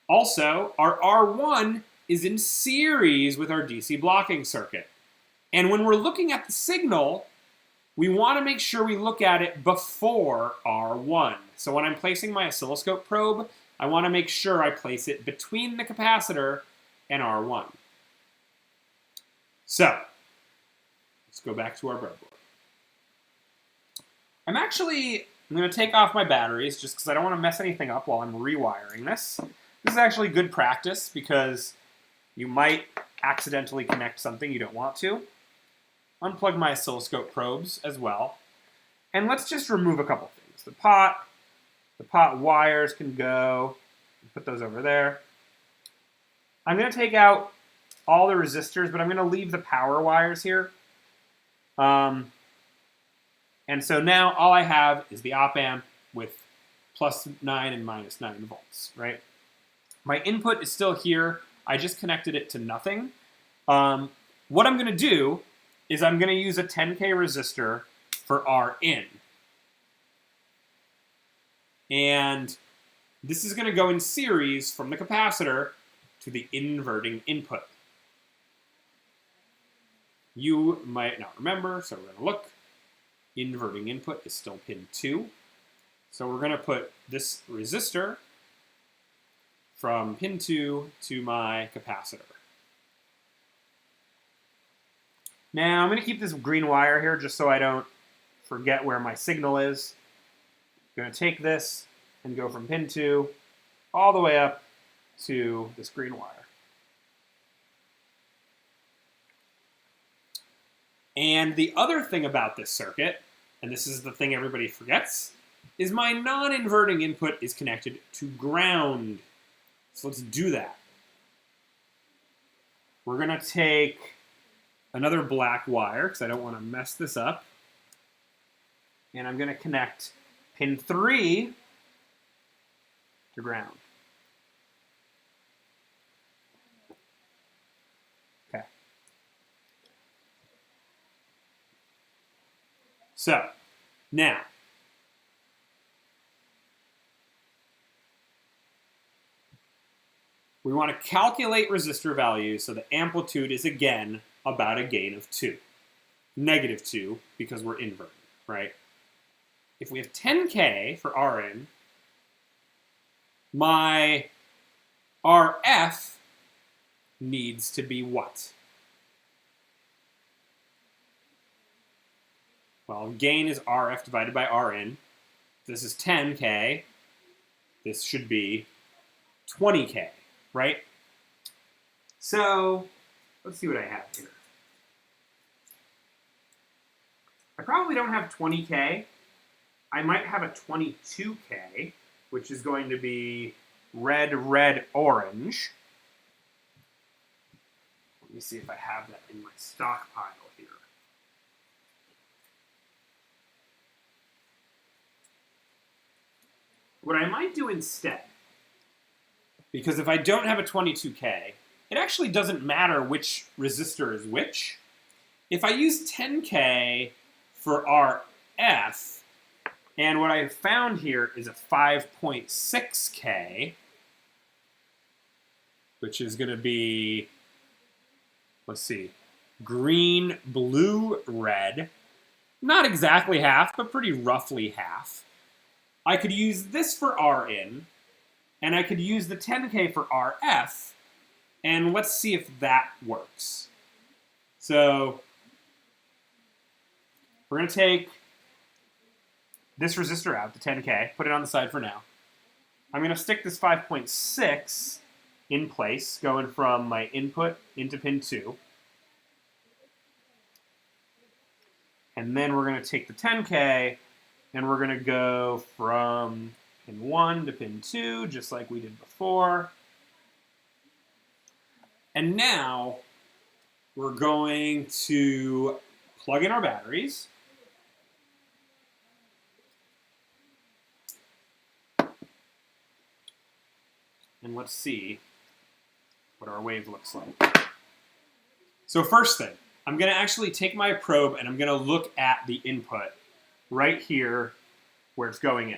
Also, our R1 is in series with our DC blocking circuit. And when we're looking at the signal, we want to make sure we look at it before R1. So when I'm placing my oscilloscope probe, I want to make sure I place it between the capacitor and R1. So let's go back to our breadboard. I'm going to take off my batteries just because I don't want to mess anything up while I'm rewiring this. This is actually good practice because you might accidentally connect something you don't want to. Unplug my oscilloscope probes as well. And let's just remove a couple things. The pot wires can go. Put those over there. I'm going to take out all the resistors, but I'm going to leave the power wires here. And so now all I have is the op amp with +9 and -9 volts, right? My input is still here. I just connected it to nothing. What I'm going to do is I'm going to use a 10K resistor for R in. And this is going to go in series from the capacitor to the inverting input. You might not remember, so we're going to look. Inverting input is still pin 2. So we're going to put this resistor from pin 2 to my capacitor. Now I'm going to keep this green wire here just so I don't forget where my signal is. I'm going to take this and go from pin 2 all the way up to this green wire. And the other thing about this circuit, and this is the thing everybody forgets, is my non-inverting input is connected to ground. So let's do that. We're going to take another black wire, because I don't want to mess this up. And I'm going to connect pin 3 to ground. Okay. So, now, we want to calculate resistor values so the amplitude is, again, about a gain of 2. Negative 2, because we're inverting, right? If we have 10K for Rn, my RF needs to be what? Well, gain is RF divided by Rn. This is 10K. This should be 20K, right? So, let's see what I have here. I probably don't have 20K. I might have a 22K, which is going to be red, red, orange. Let me see if I have that in my stockpile here. What I might do instead, because if I don't have a 22K, it actually doesn't matter which resistor is which. If I use 10K for RF, and what I found here is a 5.6K, which is going to be, let's see, green, blue, red. Not exactly half, but pretty roughly half. I could use this for Rn, and I could use the 10K for RF, and let's see if that works. So we're going to take this resistor out, the 10K, put it on the side for now. I'm going to stick this 5.6 in place, going from my input into pin 2. And then we're going to take the 10K, and we're going to go from pin 1 to pin 2, just like we did before. And now we're going to plug in our batteries. And let's see what our wave looks like. So first thing, I'm going to actually take my probe and I'm going to look at the input right here where it's going in.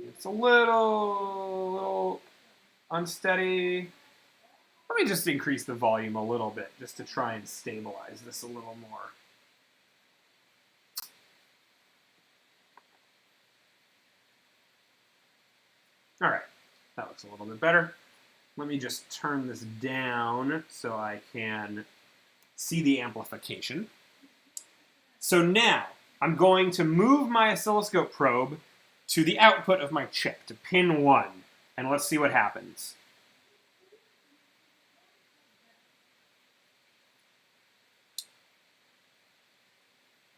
It's a little unsteady. Let me just increase the volume a little bit just to try and stabilize this a little more. All right, that looks a little bit better. Let me just turn this down so I can see the amplification. So now I'm going to move my oscilloscope probe to the output of my chip, to pin 1, and let's see what happens.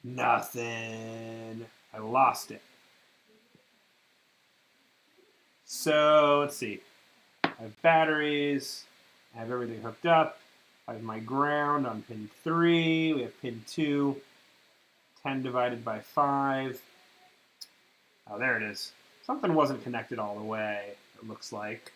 Nothing. I lost it. So let's see. I have batteries. I have everything hooked up. I have my ground on pin 3. We have pin 2. 10 divided by 5. Oh, there it is. Something wasn't connected all the way, it looks like.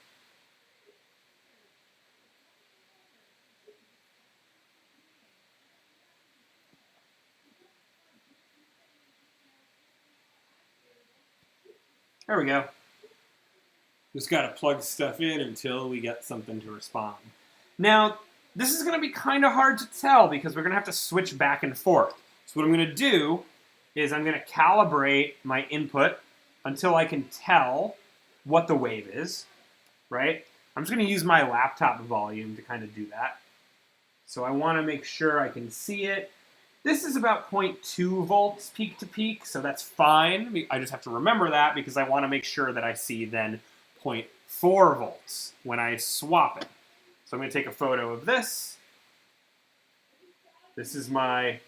There we go. Just got to plug stuff in until we get something to respond. Now, this is going to be kind of hard to tell because we're going to have to switch back and forth. So what I'm going to do is I'm going to calibrate my input until I can tell what the wave is, right? I'm just going to use my laptop volume to kind of do that. So I want to make sure I can see it. This is about 0.2 volts peak to peak, so that's fine. I just have to remember that because I want to make sure that I see then 0.4 volts when I swap it. So I'm going to take a photo of this. This is my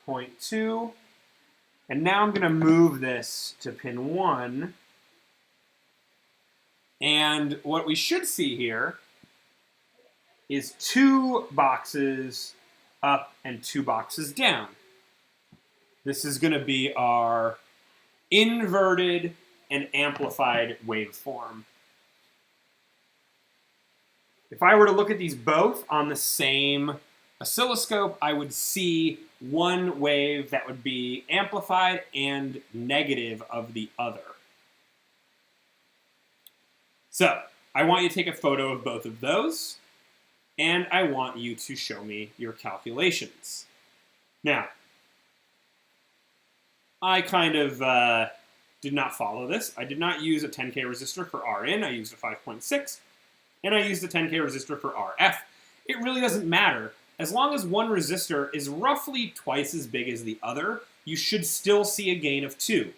0.2. And now I'm going to move this to pin 1. And what we should see here is 2 boxes up and 2 boxes down. This is going to be our inverted and amplified waveform. If I were to look at these both on the same oscilloscope, I would see one wave that would be amplified and negative of the other. So I want you to take a photo of both of those, and I want you to show me your calculations. Now, I kind of did not follow this. I did not use a 10K resistor for Rin. I used a 5.6, and I used a 10K resistor for RF. It really doesn't matter. As long as one resistor is roughly twice as big as the other, you should still see a gain of 2.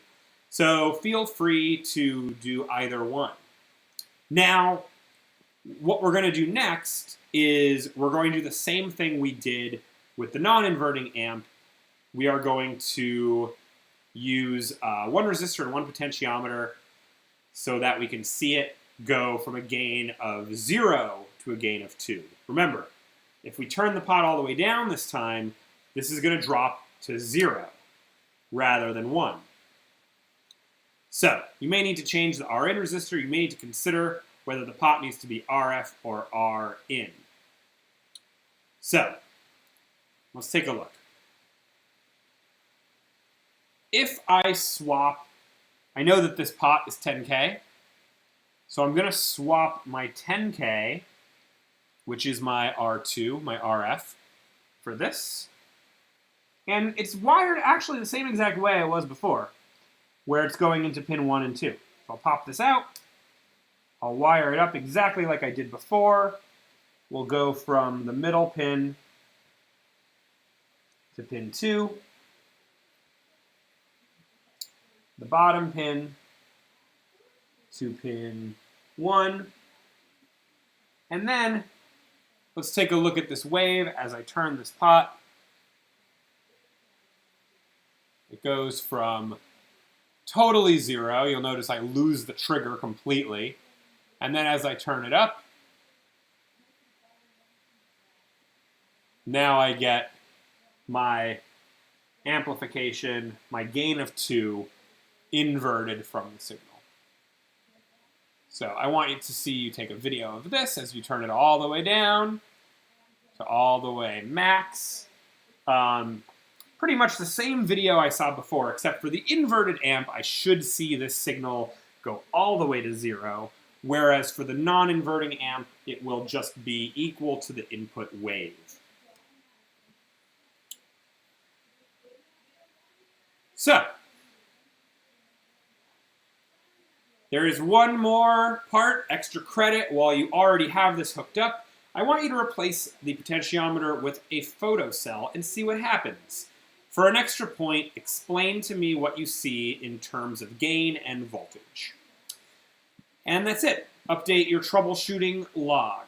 So feel free to do either one. Now, what we're going to do next is we're going to do the same thing we did with the non-inverting amp. We are going to use one resistor and one potentiometer so that we can see it go from a gain of 0 to a gain of 2. Remember, if we turn the pot all the way down this time, this is going to drop to 0 rather than 1. So you may need to change the Rin resistor. You may need to consider whether the pot needs to be RF or Rin. So let's take a look. If I swap, I know that this pot is 10K, so I'm going to swap my 10K, which is my R2, my RF, for this. And it's wired actually the same exact way it was before, where it's going into pin 1 and 2. So I'll pop this out. I'll wire it up exactly like I did before. We'll go from the middle pin to pin 2, the bottom pin to pin 1, and then let's take a look at this wave as I turn this pot. It goes from totally 0. You'll notice I lose the trigger completely. And then as I turn it up, now I get my amplification, my gain of 2, inverted from the signal. So I want you to see you take a video of this as you turn it all the way down to all the way max. Pretty much the same video I saw before, except for the inverted amp, I should see this signal go all the way to 0. Whereas for the non-inverting amp, it will just be equal to the input wave. So, there is one more part, extra credit, while you already have this hooked up. I want you to replace the potentiometer with a photocell and see what happens. For an extra point, explain to me what you see in terms of gain and voltage. And that's it. Update your troubleshooting log.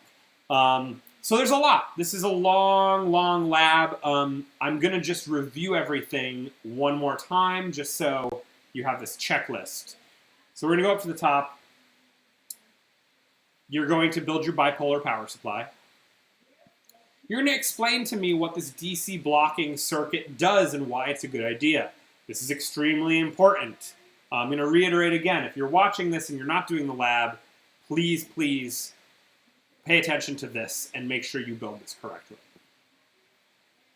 So there's a lot. This is a long, long lab. I'm going to just review everything one more time just so you have this checklist. So we're going to go up to the top. You're going to build your bipolar power supply. You're going to explain to me what this DC blocking circuit does and why it's a good idea. This is extremely important. I'm going to reiterate again, if you're watching this and you're not doing the lab, please, please pay attention to this and make sure you build this correctly.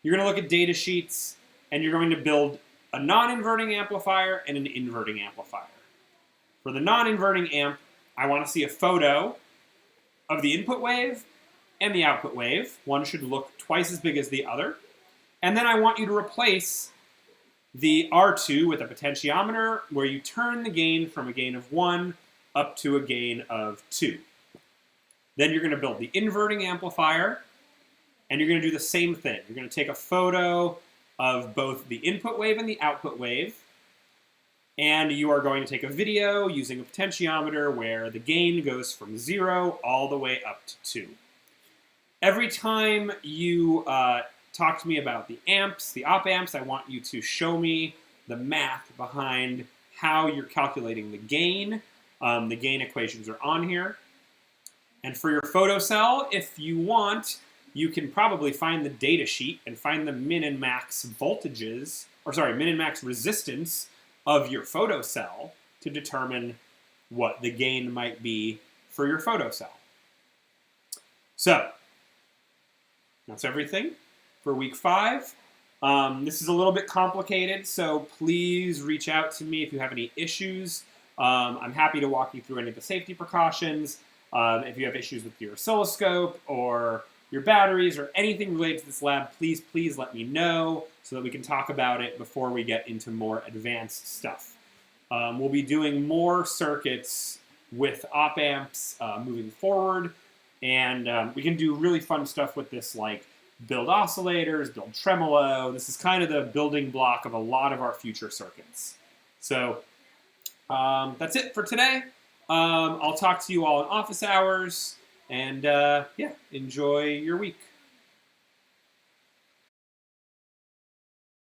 You're going to look at data sheets, and you're going to build a non-inverting amplifier and an inverting amplifier. For the non-inverting amp, I want to see a photo of the input wave and the output wave. One should look twice as big as the other. And then I want you to replace the R2 with a potentiometer where you turn the gain from a gain of 1 up to a gain of 2. Then you're going to build the inverting amplifier, and you're going to do the same thing. You're going to take a photo of both the input wave and the output wave, and you are going to take a video using a potentiometer where the gain goes from 0 all the way up to 2. Every time you talk to me about the amps, the op amps, I want you to show me the math behind how you're calculating the gain. The gain equations are on here. And for your photocell, if you want, you can probably find the data sheet and find the min and max voltages, or sorry, min and max resistance of your photocell to determine what the gain might be for your photocell. So, that's everything for week 5. This is a little bit complicated, so please reach out to me if you have any issues. I'm happy to walk you through any of the safety precautions. If you have issues with your oscilloscope or your batteries or anything related to this lab, please let me know so that we can talk about it before we get into more advanced stuff. We'll be doing more circuits with op amps moving forward, and we can do really fun stuff with this, like build oscillators, build tremolo. This is kind of the building block of a lot of our future circuits. So that's it for today. I'll talk to you all in office hours, and yeah, enjoy your week.